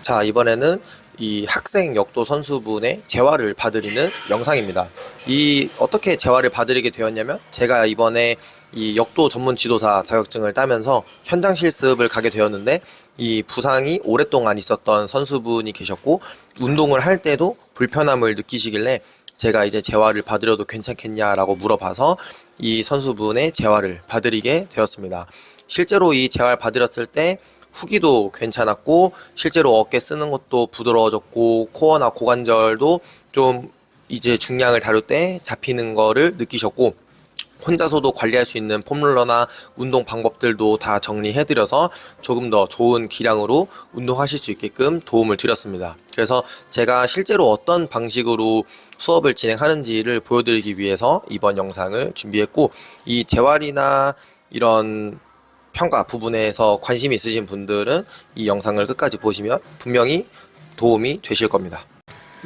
자, 이번에는 이 학생 역도 선수분의 재활을 봐드리는 영상입니다. 어떻게 재활을 봐드리게 되었냐면, 제가 이번에 이 역도 전문 지도사 자격증을 따면서 현장 실습을 가게 되었는데, 이 부상이 오랫동안 있었던 선수분이 계셨고, 운동을 할 때도 불편함을 느끼시길래 제가 이제 재활을 받으려도 괜찮겠냐라고 물어봐서 이 선수분의 재활을 봐드리게 되었습니다. 실제로 이 재활 받으렸을 때 후기도 괜찮았고, 실제로 어깨 쓰는 것도 부드러워졌고, 코어나 고관절도 좀 이제 중량을 다룰 때 잡히는 거를 느끼셨고, 혼자서도 관리할 수 있는 폼롤러나 운동 방법들도 다 정리해드려서 조금 더 좋은 기량으로 운동하실 수 있게끔 도움을 드렸습니다. 그래서 제가 실제로 어떤 방식으로 수업을 진행하는지를 보여드리기 위해서 이번 영상을 준비했고, 이 재활이나 이런 평가 부분에서 관심이 있으신 분들은 이 영상을 끝까지 보시면 분명히 도움이 되실 겁니다.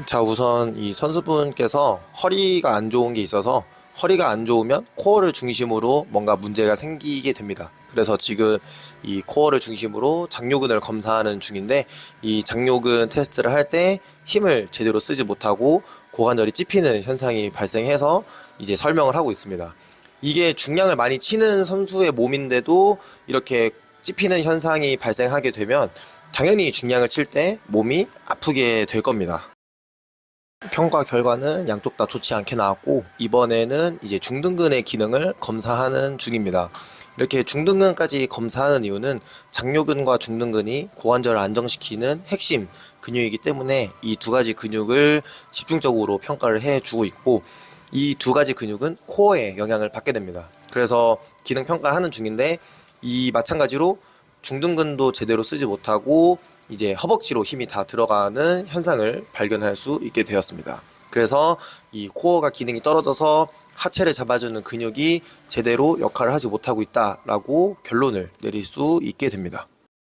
자, 우선 이 선수분께서 허리가 안 좋은 게 있어서, 허리가 안 좋으면 코어를 중심으로 뭔가 문제가 생기게 됩니다. 그래서 지금 이 코어를 중심으로 장요근을 검사하는 중인데, 이 장요근 테스트를 할 때 힘을 제대로 쓰지 못하고 고관절이 찝히는 현상이 발생해서 이제 설명을 하고 있습니다. 이게 중량을 많이 치는 선수의 몸인데도 이렇게 찝히는 현상이 발생하게 되면 당연히 중량을 칠 때 몸이 아프게 될 겁니다. 평가 결과는 양쪽 다 좋지 않게 나왔고, 이번에는 이제 중등근의 기능을 검사하는 중입니다. 이렇게 중등근까지 검사하는 이유는 장요근과 중등근이 고관절을 안정시키는 핵심 근육이기 때문에 이 두 가지 근육을 집중적으로 평가를 해주고 있고, 이 두 가지 근육은 코어에 영향을 받게 됩니다. 그래서 기능 평가를 하는 중인데, 이 마찬가지로 중등근도 제대로 쓰지 못하고 이제 허벅지로 힘이 다 들어가는 현상을 발견할 수 있게 되었습니다. 그래서 이 코어가 기능이 떨어져서 하체를 잡아주는 근육이 제대로 역할을 하지 못하고 있다라고 결론을 내릴 수 있게 됩니다.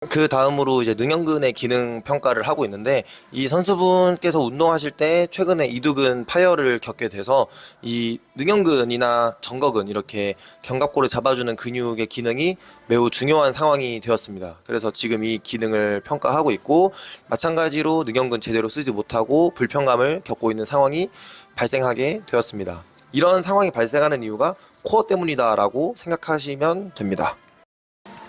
그 다음으로 이제 능형근의 기능 평가를 하고 있는데, 이 선수분께서 운동하실 때 최근에 이두근 파열을 겪게 돼서 이 능형근이나 정거근, 이렇게 견갑골을 잡아주는 근육의 기능이 매우 중요한 상황이 되었습니다. 그래서 지금 이 기능을 평가하고 있고, 마찬가지로 능형근 제대로 쓰지 못하고 불편감을 겪고 있는 상황이 발생하게 되었습니다. 이런 상황이 발생하는 이유가 코어 때문이다라고 생각하시면 됩니다.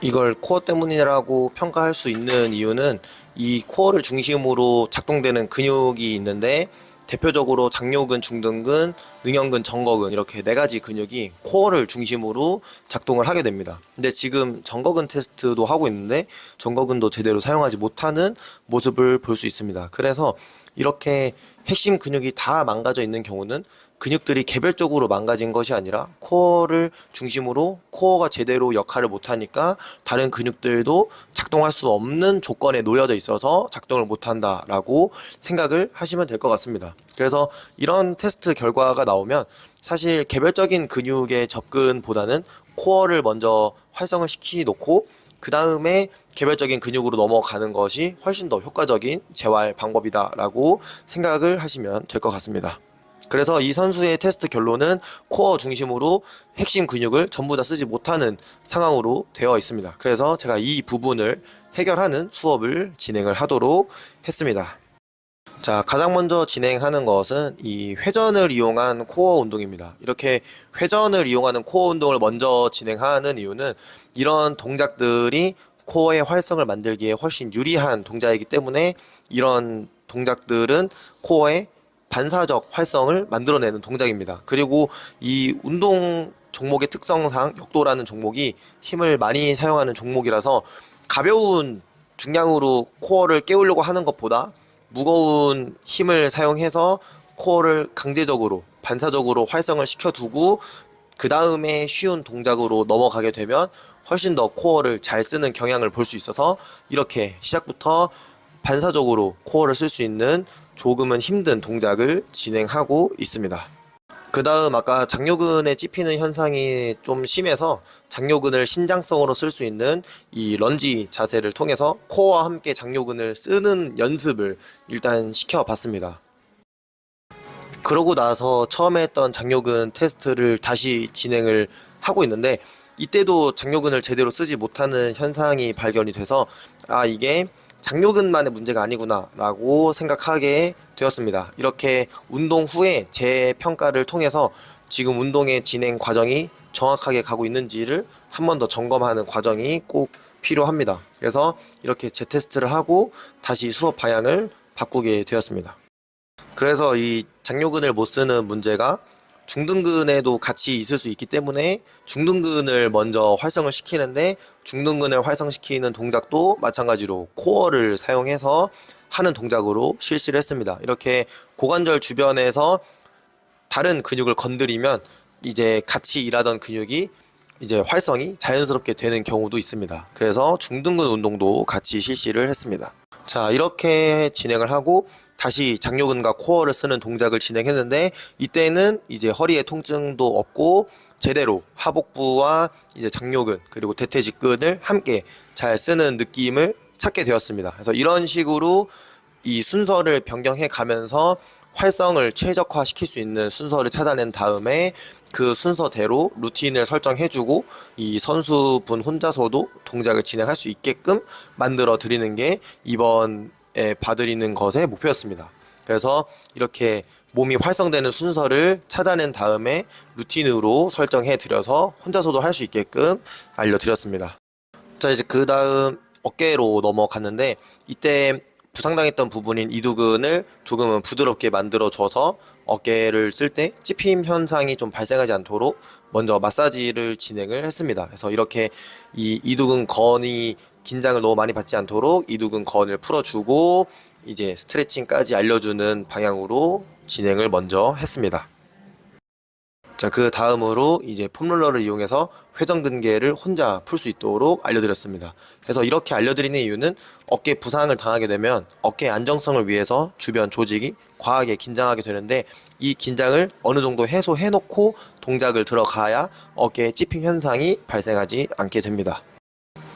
이걸 코어 때문이라고 평가할 수 있는 이유는, 이 코어를 중심으로 작동되는 근육이 있는데, 대표적으로 장요근, 중등근, 능형근, 정거근, 이렇게 네 가지 근육이 코어를 중심으로 작동을 하게 됩니다. 근데 지금 정거근 테스트도 하고 있는데 정거근도 제대로 사용하지 못하는 모습을 볼 수 있습니다. 그래서 이렇게 핵심 근육이 다 망가져 있는 경우는 근육들이 개별적으로 망가진 것이 아니라 코어를 중심으로 코어가 제대로 역할을 못하니까 다른 근육들도 작동할 수 없는 조건에 놓여져 있어서 작동을 못한다라고 생각을 하시면 될 것 같습니다. 그래서 이런 테스트 결과가 나오면 사실 개별적인 근육의 접근보다는 코어를 먼저 활성을 시키놓고 그 다음에 개별적인 근육으로 넘어가는 것이 훨씬 더 효과적인 재활 방법이다라고 생각을 하시면 될 것 같습니다. 그래서 이 선수의 테스트 결론은 코어 중심으로 핵심 근육을 전부 다 쓰지 못하는 상황으로 되어 있습니다. 그래서 제가 이 부분을 해결하는 수업을 진행을 하도록 했습니다. 자, 가장 먼저 진행하는 것은 이 회전을 이용한 코어 운동입니다. 이렇게 회전을 이용하는 코어 운동을 먼저 진행하는 이유는, 이런 동작들이 코어의 활성을 만들기에 훨씬 유리한 동작이기 때문에 이런 동작들은 코어의 반사적 활성을 만들어내는 동작입니다. 그리고 이 운동 종목의 특성상 역도라는 종목이 힘을 많이 사용하는 종목이라서 가벼운 중량으로 코어를 깨우려고 하는 것보다 무거운 힘을 사용해서 코어를 강제적으로 반사적으로 활성을 시켜두고 그 다음에 쉬운 동작으로 넘어가게 되면 훨씬 더 코어를 잘 쓰는 경향을 볼 수 있어서, 이렇게 시작부터 반사적으로 코어를 쓸 수 있는 조금은 힘든 동작을 진행하고 있습니다. 그 다음 아까 장요근에 찝히는 현상이 좀 심해서 장요근을 신장성으로 쓸 수 있는 이 런지 자세를 통해서 코어와 함께 장요근을 쓰는 연습을 일단 시켜봤습니다. 그러고 나서 처음에 했던 장요근 테스트를 다시 진행을 하고 있는데, 이때도 장요근을 제대로 쓰지 못하는 현상이 발견이 돼서 이게 장요근만의 문제가 아니구나 라고 생각하게 되었습니다. 이렇게 운동 후에 제 평가를 통해서 지금 운동의 진행 과정이 정확하게 가고 있는지를 한 번 더 점검하는 과정이 꼭 필요합니다. 그래서 이렇게 재테스트를 하고 다시 수업 방향을 바꾸게 되었습니다. 그래서 이 장요근을 못 쓰는 문제가 중등근에도 같이 있을 수 있기 때문에 중등근을 먼저 활성을 시키는데, 중등근을 활성시키는 동작도 마찬가지로 코어를 사용해서 하는 동작으로 실시를 했습니다. 이렇게 고관절 주변에서 다른 근육을 건드리면 이제 같이 일하던 근육이 이제 활성이 자연스럽게 되는 경우도 있습니다. 그래서 중등근 운동도 같이 실시를 했습니다. 자, 이렇게 진행을 하고 다시 장요근과 코어를 쓰는 동작을 진행했는데, 이때는 이제 허리에 통증도 없고 제대로 하복부와 이제 장요근 그리고 대퇴직근을 함께 잘 쓰는 느낌을 찾게 되었습니다. 그래서 이런 식으로 이 순서를 변경해 가면서 활성을 최적화 시킬 수 있는 순서를 찾아낸 다음에 그 순서대로 루틴을 설정해주고 이 선수분 혼자서도 동작을 진행할 수 있게끔 만들어 드리는 게 이번에 봐드리는 것의 목표였습니다. 그래서 이렇게 몸이 활성되는 순서를 찾아낸 다음에 루틴으로 설정해 드려서 혼자서도 할 수 있게끔 알려드렸습니다. 자, 이제 그 다음 어깨로 넘어갔는데, 이때 부상당했던 부분인 이두근을 조금은 부드럽게 만들어줘서 어깨를 쓸 때 찝힘 현상이 좀 발생하지 않도록 먼저 마사지를 진행을 했습니다. 그래서 이렇게 이 이두근 건이 긴장을 너무 많이 받지 않도록 이두근 건을 풀어주고 이제 스트레칭까지 알려주는 방향으로 진행을 먼저 했습니다. 자, 그 다음으로 이제 폼롤러를 이용해서 회전근개를 혼자 풀 수 있도록 알려드렸습니다. 그래서 이렇게 알려드리는 이유는 어깨 부상을 당하게 되면 어깨 안정성을 위해서 주변 조직이 과하게 긴장하게 되는데, 이 긴장을 어느 정도 해소해 놓고 동작을 들어가야 어깨의 찝힘 현상이 발생하지 않게 됩니다.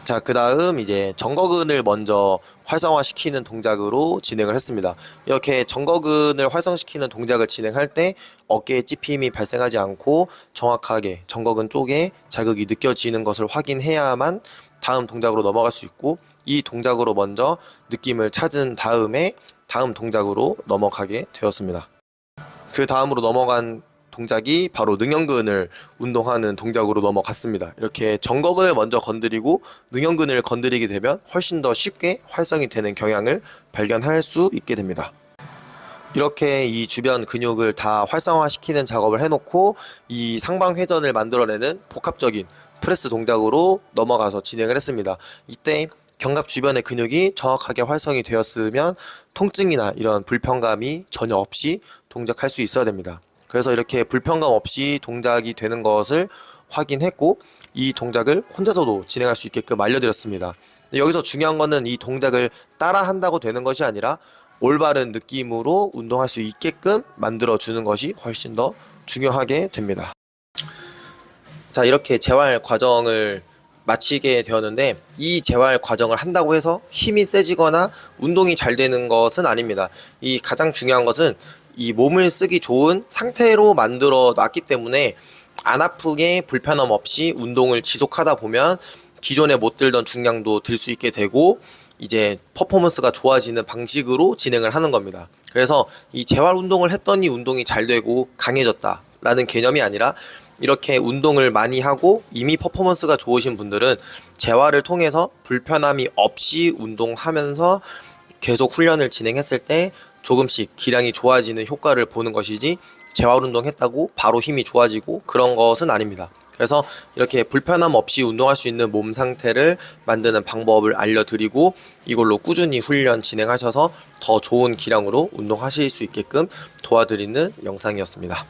자, 그 다음 이제 정거근을 먼저 활성화시키는 동작으로 진행을 했습니다. 이렇게 정거근을 활성시키는 동작을 진행할 때 어깨에 찝힘이 발생하지 않고 정확하게 정거근 쪽에 자극이 느껴지는 것을 확인해야만 다음 동작으로 넘어갈 수 있고, 이 동작으로 먼저 느낌을 찾은 다음에 다음 동작으로 넘어가게 되었습니다. 그 다음으로 넘어간 동작이 바로 능형근을 운동하는 동작으로 넘어갔습니다. 이렇게 정거근을 먼저 건드리고 능형근을 건드리게 되면 훨씬 더 쉽게 활성이 되는 경향을 발견할 수 있게 됩니다. 이렇게 이 주변 근육을 다 활성화시키는 작업을 해놓고 이 상방회전을 만들어내는 복합적인 프레스 동작으로 넘어가서 진행을 했습니다. 이때 견갑 주변의 근육이 정확하게 활성이 되었으면 통증이나 이런 불편감이 전혀 없이 동작할 수 있어야 됩니다. 그래서 이렇게 불편감 없이 동작이 되는 것을 확인했고 이 동작을 혼자서도 진행할 수 있게끔 알려드렸습니다. 여기서 중요한 거는 이 동작을 따라 한다고 되는 것이 아니라 올바른 느낌으로 운동할 수 있게끔 만들어주는 것이 훨씬 더 중요하게 됩니다. 자, 이렇게 재활 과정을 마치게 되었는데, 이 재활 과정을 한다고 해서 힘이 세지거나 운동이 잘 되는 것은 아닙니다. 이 가장 중요한 것은 이 몸을 쓰기 좋은 상태로 만들어 놨기 때문에 안 아프게 불편함 없이 운동을 지속하다 보면 기존에 못 들던 중량도 들 수 있게 되고 이제 퍼포먼스가 좋아지는 방식으로 진행을 하는 겁니다. 그래서 이 재활 운동을 했더니 운동이 잘 되고 강해졌다 라는 개념이 아니라, 이렇게 운동을 많이 하고 이미 퍼포먼스가 좋으신 분들은 재활을 통해서 불편함이 없이 운동하면서 계속 훈련을 진행했을 때 조금씩 기량이 좋아지는 효과를 보는 것이지, 재활 운동했다고 바로 힘이 좋아지고 그런 것은 아닙니다. 그래서 이렇게 불편함 없이 운동할 수 있는 몸 상태를 만드는 방법을 알려드리고 이걸로 꾸준히 훈련 진행하셔서 더 좋은 기량으로 운동하실 수 있게끔 도와드리는 영상이었습니다.